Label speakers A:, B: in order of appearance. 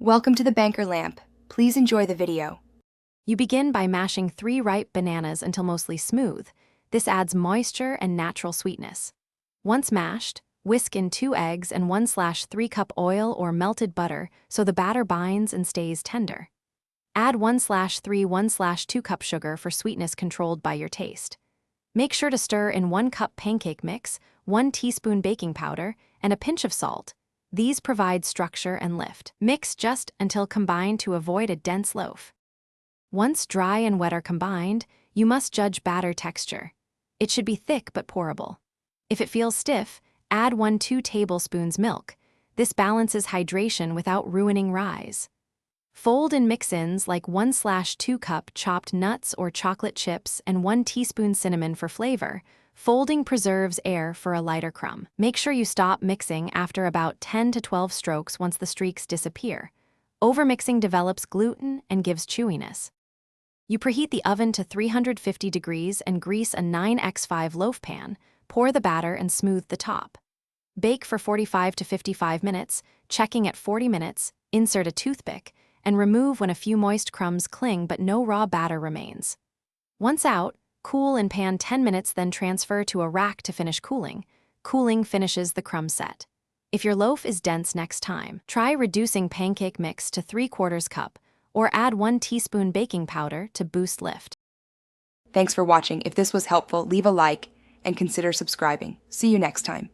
A: Welcome to the Banker Lamp. Please enjoy the video.
B: You begin by mashing 3 ripe bananas until mostly smooth. This adds moisture and natural sweetness. Once mashed, whisk in 2 eggs and 1/3 cup oil or melted butter so the batter binds and stays tender. Add 1/3 cup sugar for sweetness controlled by your taste. Make sure to stir in 1 cup pancake mix, 1 teaspoon baking powder, and a pinch of salt. These provide structure and lift. Mix just until combined to avoid a dense loaf. Once dry and wet are combined, you must judge batter texture. It should be thick but pourable. If it feels stiff, add 1-2 tablespoons milk. This balances hydration without ruining rise. Fold in mix-ins like 1/2 cup chopped nuts or chocolate chips and 1 teaspoon cinnamon for flavor. Folding preserves air for a lighter crumb. Make sure you stop mixing after about 10 to 12 strokes once the streaks disappear. Overmixing develops gluten and gives chewiness. You preheat the oven to 350 degrees and grease a 9x5 loaf pan. Pour the batter and smooth the top. Bake for 45 to 55 minutes, checking at 40 minutes, insert a toothpick, and remove when a few moist crumbs cling but no raw batter remains. Once out, cool in pan 10 minutes, then transfer to a rack to finish cooling. Cooling finishes the crumb set. If your loaf is dense next time, try reducing pancake mix to 3/4 cup or add 1 teaspoon baking powder to boost lift.
A: Thanks for watching. If this was helpful, leave a like and consider subscribing. See you next time.